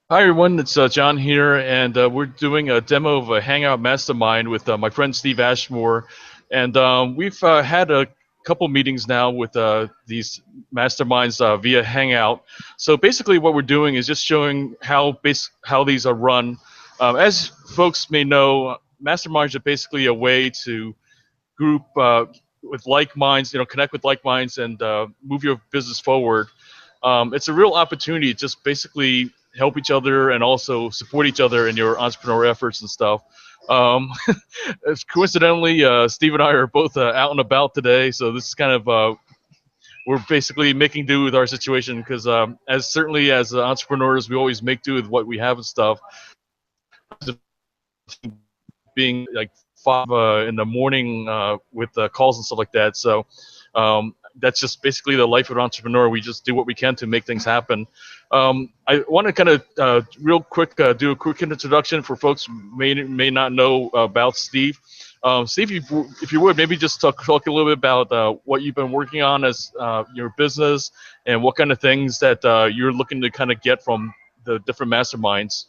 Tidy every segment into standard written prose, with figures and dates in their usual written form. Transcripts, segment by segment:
Hi everyone, it's John here, and we're doing a demo of a Hangout Mastermind with my friend Steve Ashmore, and we've had a couple meetings now with these masterminds via Hangout. So basically, what we're doing is just showing how these are run. As folks may know, masterminds are basically a way to group with like minds, connect with like minds and move your business forward. It's a real opportunity to just basically help each other and also support each other in your entrepreneur efforts and stuff. Um, Coincidentally, Steve and I are both out and about today, so this is kind of we're basically making do with our situation because as certainly as entrepreneurs, we always make do with what we have and stuff. Being like 5 in the morning with calls and stuff like that. So that's just basically the life of an entrepreneur. We just do what we can to make things happen. I want to kind of real quick do a quick introduction for folks who may not know about Steve. Steve, if you would, maybe just talk a little bit about what you've been working on as your business and what kind of things that you're looking to kind of get from the different masterminds.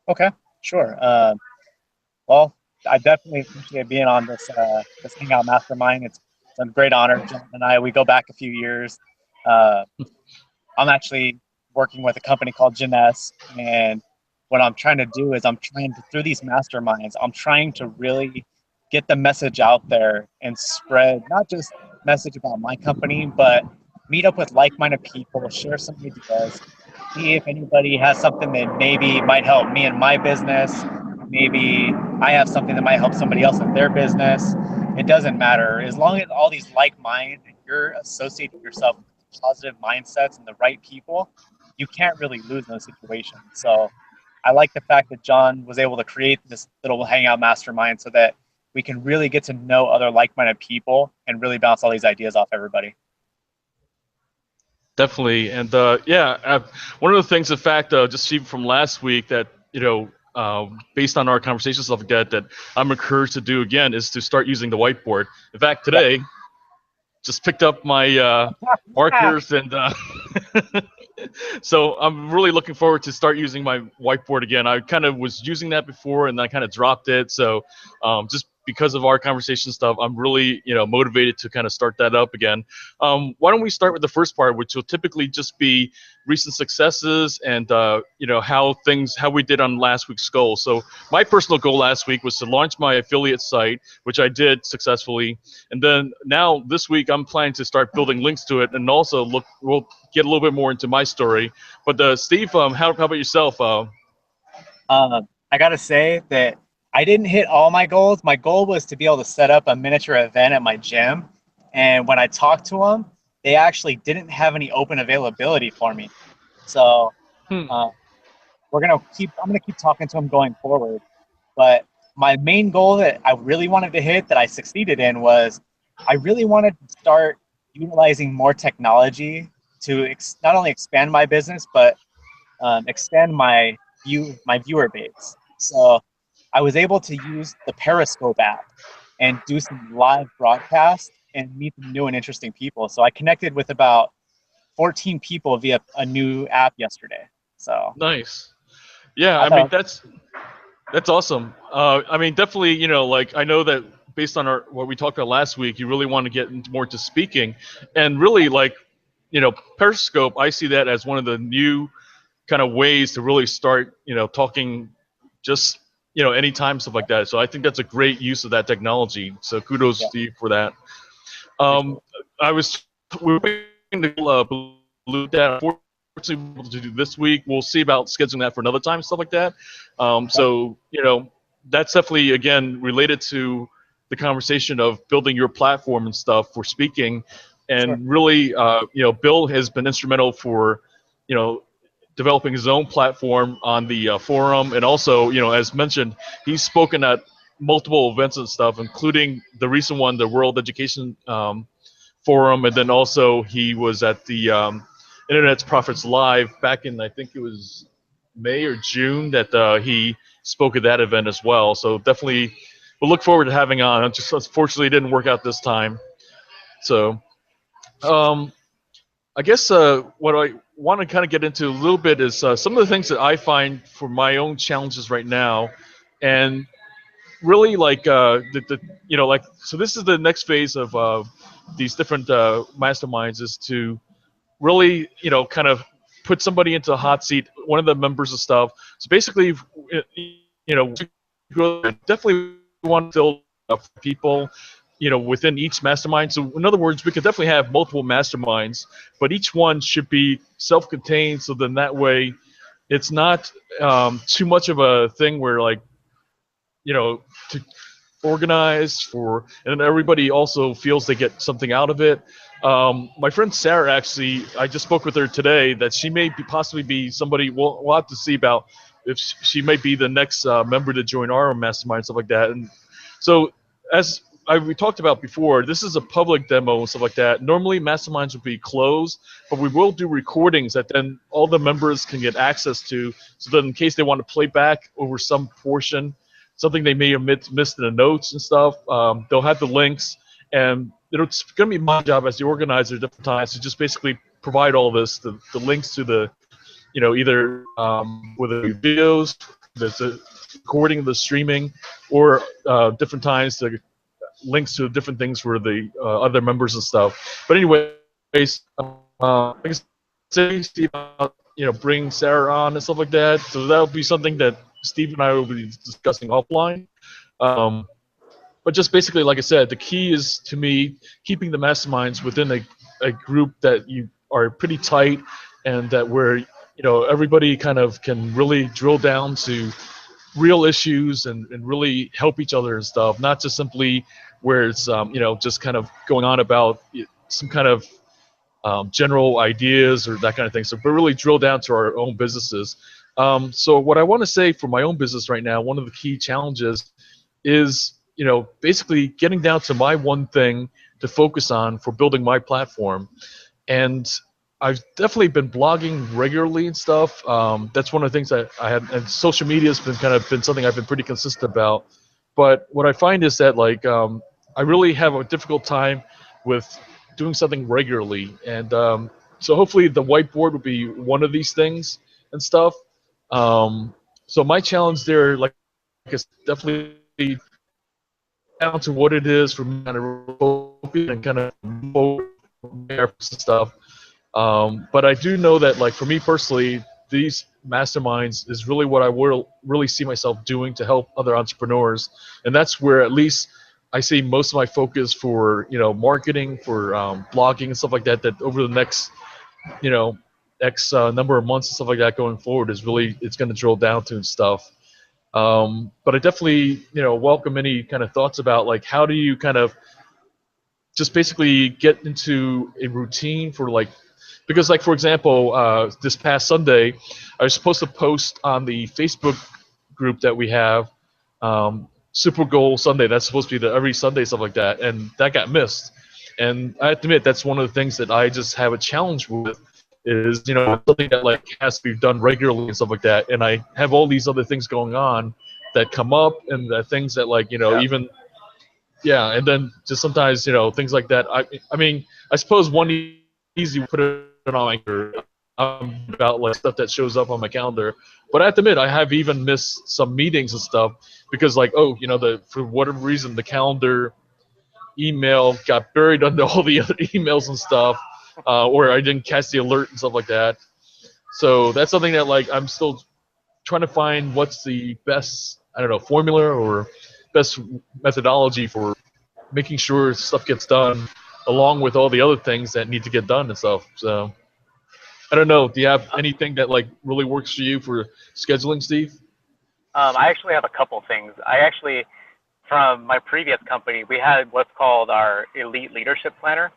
Okay, sure. Well, I definitely appreciate being on this Hangout Mastermind. It's a great honor. John and I, we go back a few years. Uh, I'm actually working with a company called Gines, and what I'm trying to do is through these masterminds, I'm trying to really get the message out there and spread not just message about my company, but meet up with like-minded people, share some ideas, see if anybody has something that maybe might help me in my business. Maybe I have something that might help somebody else in their business. It doesn't matter. As long as all these like mind and you're associating yourself with positive mindsets and the right people, you can't really lose in those situations. So I like the fact that John was able to create this little hangout mastermind so that we can really get to know other like-minded people and really bounce all these ideas off everybody. Definitely, and yeah, one of the things, in fact, just even from last week, that based on our conversations stuff like that, that I'm encouraged to do again is to start using the whiteboard. In fact, Yep. today just picked up my Yeah. markers and so I'm really looking forward to start using my whiteboard again. I kind of was using that before and I kind of dropped it. So just because of our conversation stuff, I'm really motivated to kind of start that up again. Why don't we start with the first part, which will typically just be recent successes and how we did on last week's goal. So my personal goal last week was to launch my affiliate site, which I did successfully, and then now this week I'm planning to start building links to it, and also we'll get a little bit more into my story. But Steve, how about yourself? I gotta say that I didn't hit all my goals. My goal was to be able to set up a miniature event at my gym. And when I talked to them, they actually didn't have any open availability for me. So Hmm. uh, I'm gonna keep talking to them going forward. But my main goal that I really wanted to hit that I succeeded in was I really wanted to start utilizing more technology to not only expand my business, but extend my viewer base. So I was able to use the Periscope app and do some live broadcast and meet some new and interesting people. So I connected with about 14 people via a new app yesterday. So Nice. Yeah, I I mean thought, that's awesome. I mean, definitely, like I know that based on our what we talked about last week, you really want to get more into speaking, and really like Periscope. I see that as one of the new kind of ways to really start, talking just, anytime, stuff like that. So I think that's a great use of that technology. So kudos yeah, to you for that. appreciate Um, it. I was we were waiting to Blue that. Unfortunately, we're able to do this week. We'll see about scheduling that for another time, stuff like that. Okay, So that's definitely again related to the conversation of building your platform and stuff for speaking, sure. and really, Bill has been instrumental for, you know, developing his own platform on the forum, and also, as mentioned, he's spoken at multiple events and stuff, including the recent one, the World Education Forum, and then also he was at the Internet's Profits Live back in, I think it was May or June, that he spoke at that event as well. So definitely, we'll look forward to having on. It just unfortunately it didn't work out this time. So um, I guess want to kind of get into a little bit is some of the things that I find for my own challenges right now, and really like like so this is the next phase of these different masterminds is to really kind of put somebody into a hot seat, one of the members of stuff. So basically, definitely want to build up people, within each mastermind. So in other words, we could definitely have multiple masterminds, but each one should be self-contained. So then that way, it's not too much of a thing where like to organized for, and everybody also feels they get something out of it. My friend Sarah, actually, I just spoke with her today that she may possibly be somebody. We'll have to see about if she might be the next member to join our mastermind, stuff like that. And so, as we talked about before, this is a public demo and stuff like that. Normally, masterminds would be closed, but we will do recordings that then all the members can get access to, so that in case they want to play back over some portion, something they may have missed in the notes and stuff, they'll have the links. And it's going to be my job as the organizer at different times to just basically provide all this, the links to the, either whether it be videos, that's a recording of the streaming, or different times the links to different things for the other members and stuff. But anyways, like I say, Steve, bring Sarah on and stuff like that. So that would be something that Steve and I will be discussing offline. But just basically, like I said, the key is to me keeping the masterminds within a group that you are pretty tight, and that where everybody kind of can really drill down to real issues and really help each other and stuff, not just simply where it's just kind of going on about some kind of general ideas or that kind of thing. So, but really drill down to our own businesses. So what I want to say for my own business right now, one of the key challenges is, basically getting down to my one thing to focus on for building my platform. And I've definitely been blogging regularly and stuff. That's one of the things that I had, and social media has been something I've been pretty consistent about. But what I find is that I really have a difficult time with doing something regularly, and so hopefully the whiteboard would be one of these things and stuff. So my challenge there, like, is definitely down to what it is for me, kind of and kind of stuff. But I do know that, like, for me personally, these masterminds is really what I will really see myself doing to help other entrepreneurs, and that's where at least I see most of my focus for marketing, for blogging and stuff like that. That over the next X number of months and stuff like that going forward is really it's going to drill down to and stuff. But I definitely welcome any kind of thoughts about like how do you kind of just basically get into a routine for like, because like for example this past Sunday I was supposed to post on the Facebook group that we have, Super Goal Sunday. That's supposed to be the every Sunday, stuff like that, and that got missed. And I have to admit that's one of the things that I just have a challenge with, is something that like has to be done regularly and stuff like that. And I have all these other things going on that come up, and the things that like even and then just sometimes things like that. I mean I suppose one easy put it on my calendar, about like stuff that shows up on my calendar. But I have to admit, I have even missed some meetings and stuff because, like, for whatever reason, the calendar email got buried under all the other emails and stuff, or I didn't catch the alert and stuff like that. So that's something that, like, I'm still trying to find what's the best, I don't know, formula or best methodology for making sure stuff gets done, along with all the other things that need to get done and stuff. So I don't know. Do you have anything that like really works for you for scheduling, Steve? I actually have a couple things. From my previous company, we had what's called our Elite Leadership Planner,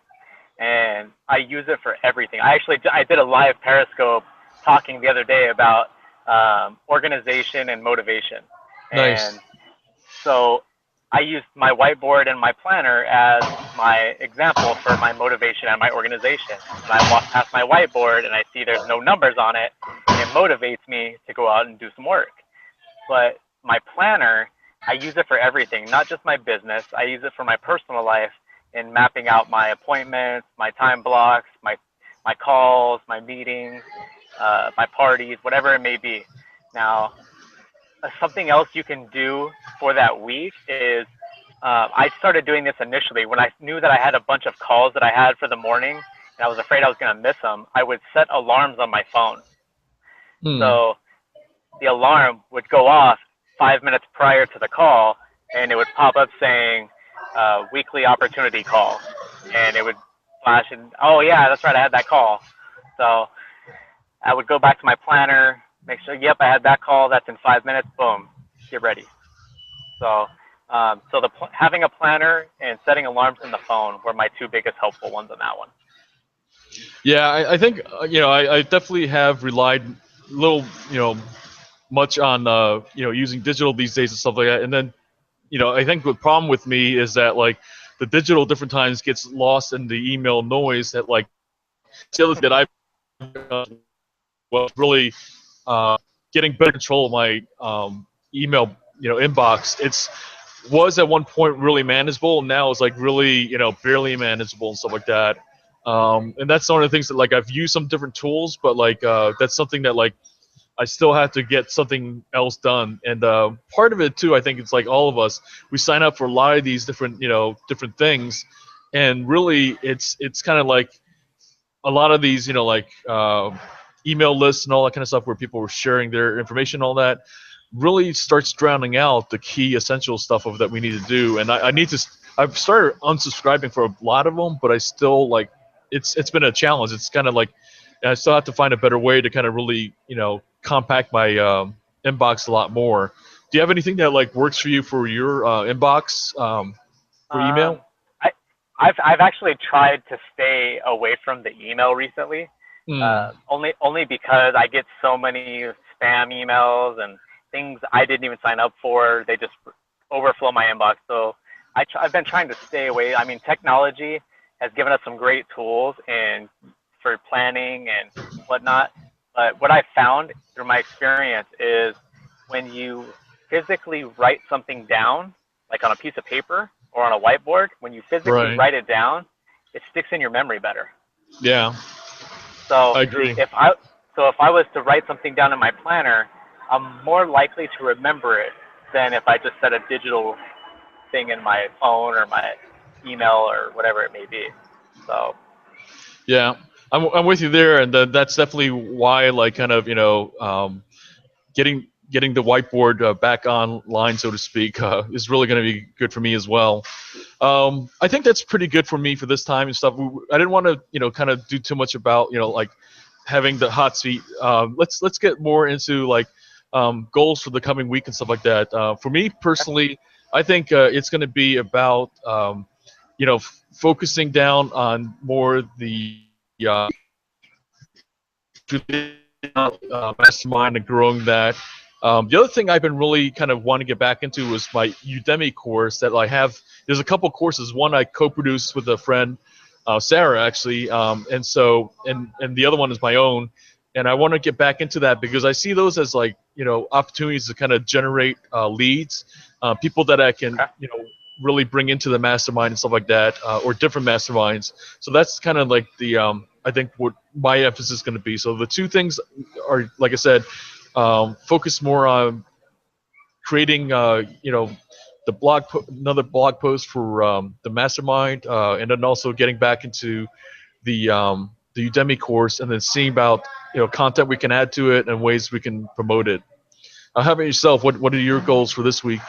and I use it for everything. I did a live Periscope talking the other day about organization and motivation. Nice. And so I used my whiteboard and my planner as my example for my motivation and my organization. When I walk past my whiteboard and I see there's no numbers on it, it motivates me to go out and do some work. But my planner, I use it for everything, not just my business. I use it for my personal life in mapping out my appointments, my time blocks, my my calls, my meetings, my parties, whatever it may be. Now, something else you can do for that week is I started doing this initially when I knew that I had a bunch of calls that I had for the morning and I was afraid I was going to miss them. I would set alarms on my phone. Hmm. So the alarm would go off 5 minutes prior to the call, and it would pop up saying weekly opportunity call, and it would flash and oh yeah, that's right, I had that call. So I would go back to my planner, make sure yep, I had that call. That's in 5 minutes. Boom, get ready. So so having a planner and setting alarms in the phone were my two biggest helpful ones on that one. Yeah, I think I definitely have relied a little much on using digital these days and stuff like that. And then I think the problem with me is that like the digital different times gets lost in the email noise. That like the other thing that I was really getting better control of my email inbox. Was at one point really manageable, and now it's like really barely manageable and stuff like that. And that's one of the things that like I've used some different tools, but like that's something that like I still have to get something else done. And part of it too, I think it's like all of us, we sign up for a lot of these different different things, and really it's kind of like a lot of these like email lists and all that kind of stuff where people were sharing their information, all that really starts drowning out the key essential stuff of that we need to do. And I need to. I've started unsubscribing for a lot of them, but I still like it's been a challenge. It's kind of like I still have to find a better way to kind of really compact my inbox a lot more. Do you have anything that like works for you for your inbox for email? Um, I, I've actually tried to stay away from the email recently, Hmm. only because I get so many spam emails and things I didn't even sign up for. They just overflow my inbox. So I've been trying to stay away. I mean, technology has given us some great tools and for planning and whatnot. But what I found through my experience is when you physically write something down, like on a piece of paper or on a whiteboard, when you physically Right. write it down, it sticks in your memory better. Yeah, So I agree. if I if I was to write something down in my planner, I'm more likely to remember it than if I just set a digital thing in my phone or my email or whatever it may be. So Yeah, I'm with you there, and that's definitely why like kind of getting the whiteboard back online, so to speak, is really going to be good for me as well. I think that's pretty good for me for this time and stuff. I didn't want to kind of do too much about like having the hot seat. Let's get more into like goals for the coming week and stuff like that. For me personally, I think it's going to be about focusing down on more the mastermind and growing that. The other thing I've been really kind of wanting to get back into is my Udemy course that I have. There's a couple courses. One I co-produced with a friend, Sarah actually, and the other one is my own. And I want to get back into that because I see those as like opportunities to kind of generate leads, people that I can okay. really bring into the mastermind and stuff like that, or different masterminds. So that's kind of like the I think what my emphasis is going to be. So the two things are, like I said, focus more on creating, another blog post for the mastermind, and then also getting back into the Udemy course, and then seeing about content we can add to it and ways we can promote it. How about yourself? What are your goals for this week?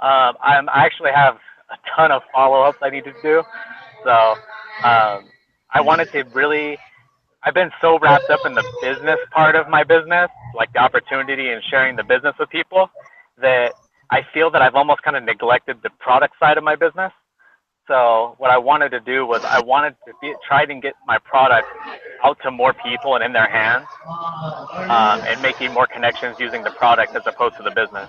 I actually have a ton of follow-ups I need to do. So I wanted to really. I've been so wrapped up in the business part of my business, like the opportunity and sharing the business with people, that I feel that I've almost kind of neglected the product side of my business. So what I wanted to do was I wanted to try and get my product out to more people and in their hands, and making more connections using the product as opposed to the business.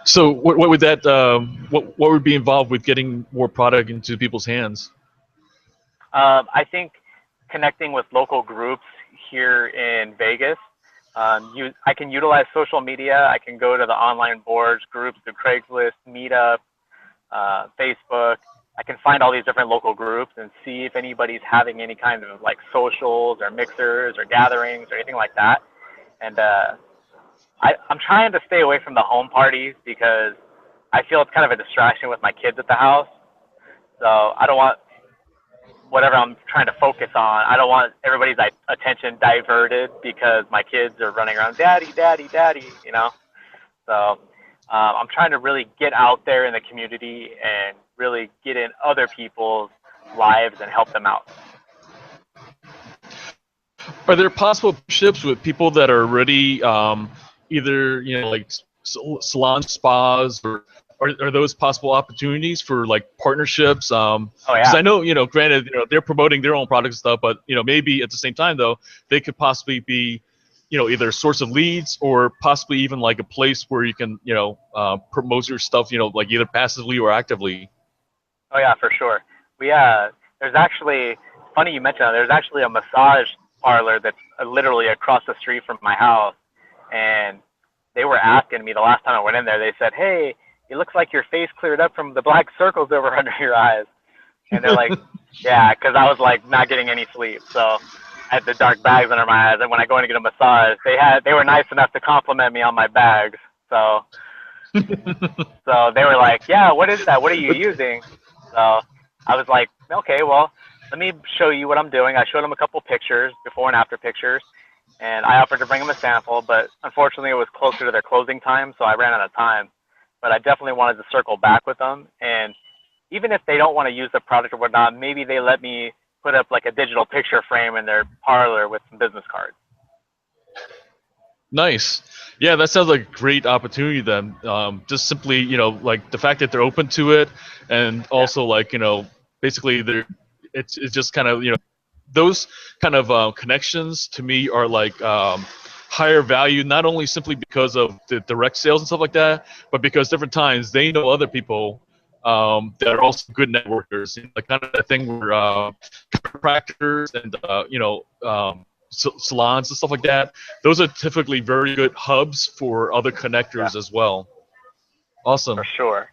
So what would that what would be involved with getting more product into people's hands? I think connecting with local groups here in Vegas. I can utilize social media. I can go to the online boards, groups, the Craigslist, Meetup, Facebook, I can find all these different local groups and see if anybody's having any kind of like socials or mixers or gatherings or anything like that. And I'm trying to stay away from the home parties because I feel it's kind of a distraction with my kids at the house. So I don't want whatever I'm trying to focus on. I don't want everybody's attention diverted because my kids are running around, daddy, daddy, daddy, you know. So I'm trying to really get out there in the community and really get in other people's lives and help them out. Are there possible partnerships with people that are already either like salon spas, or are those possible opportunities for like partnerships? Oh Because yeah. I know granted they're promoting their own products and stuff, but maybe at the same time though they could possibly be either a source of leads or possibly even like a place where you can promote your stuff like either passively or actively. Oh yeah, for sure. We there's actually, funny you mentioned that, there's actually a massage parlor that's literally across the street from my house, and they were asking me the last time I went in there. They said, "Hey, it looks like your face cleared up from the black circles over under your eyes," and they're like, "Yeah," because I was like not getting any sleep, so I had the dark bags under my eyes. And when I go in to get a massage, they were nice enough to compliment me on my bags. So they were like, "Yeah, what is that? What are you using?" So I was like, "Okay, well, let me show you what I'm doing." I showed them a couple pictures, before and after pictures, and I offered to bring them a sample, but unfortunately it was closer to their closing time, so I ran out of time. But I definitely wanted to circle back with them, and even if they don't want to use the product or whatnot, maybe they let me put up like a digital picture frame in their parlor with some business cards. Nice. Yeah, that sounds like a great opportunity then. Just simply, like the fact that they're open to it, and Yeah. also like, basically it's just kind of, those kind of connections to me are like higher value, not only simply because of the direct sales and stuff like that, but because different times they know other people that are also good networkers. Like kind of that thing where chiropractors and salons and stuff like that. Those are typically very good hubs for other Yeah, connectors as well. for Awesome. sure.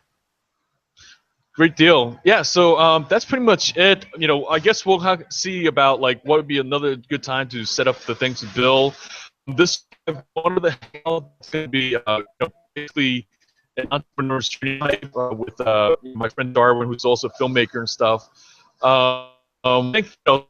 Great deal. Yeah, so that's pretty much it. I guess we'll see about like what would be another good time to set up the things to build. This one of the hangouts going to be basically an entrepreneur's stream night with my friend Darwin, who's also a filmmaker and stuff. I think there,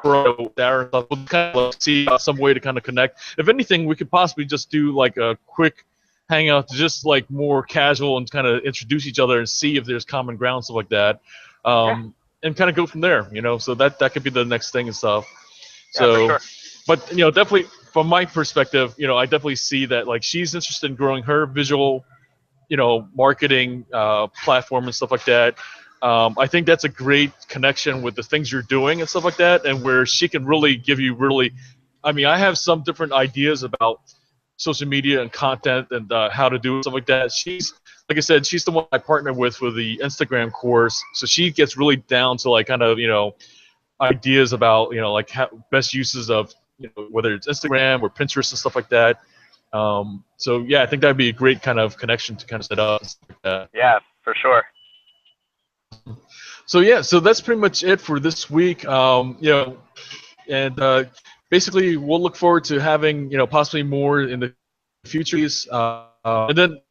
we'll kind of like see some way to kind of connect. If anything, we could possibly just do like a quick hangout, just like more casual, and kind of introduce each other and see if there's common ground, stuff like that, Yeah, and kind of go from there. So that could be the next thing and stuff. yeah, for So, sure. but definitely from my perspective, I definitely see that like she's interested in growing her visual marketing platform and stuff like that. I think that's a great connection with the things you're doing and stuff like that, and where she can really give you really. I mean, I have some different ideas about social media and content and how to do stuff like that. She's, like I said, she's the one I partner with for the Instagram course, so she gets really down to like kind of ideas about like how, best uses of whether it's Instagram or Pinterest and stuff like that. So yeah, I think that'd be a great kind of connection to kind of set up and stuff like that. Yeah, for sure. So yeah, so that's pretty much it for this week. And basically we'll look forward to having possibly more in the future. And then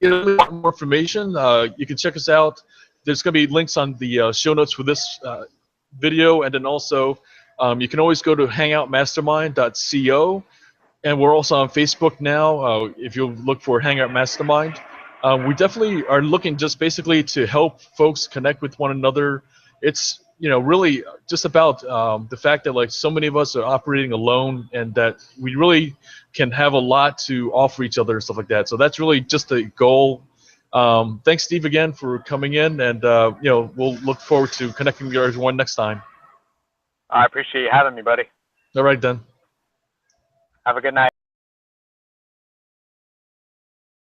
more information. You can check us out. There's going to be links on the show notes for this video, and then also you can always go to hangoutmastermind.co. And we're also on Facebook now. If you look for Hangout Mastermind, we definitely are looking just basically to help folks connect with one another. It's really just about the fact that like so many of us are operating alone, and that we really can have a lot to offer each other and stuff like that. So that's really just the goal. Thanks, Steve, again for coming in, and we'll look forward to connecting with everyone next time. I appreciate you having me, buddy. All right, then. Have a good night.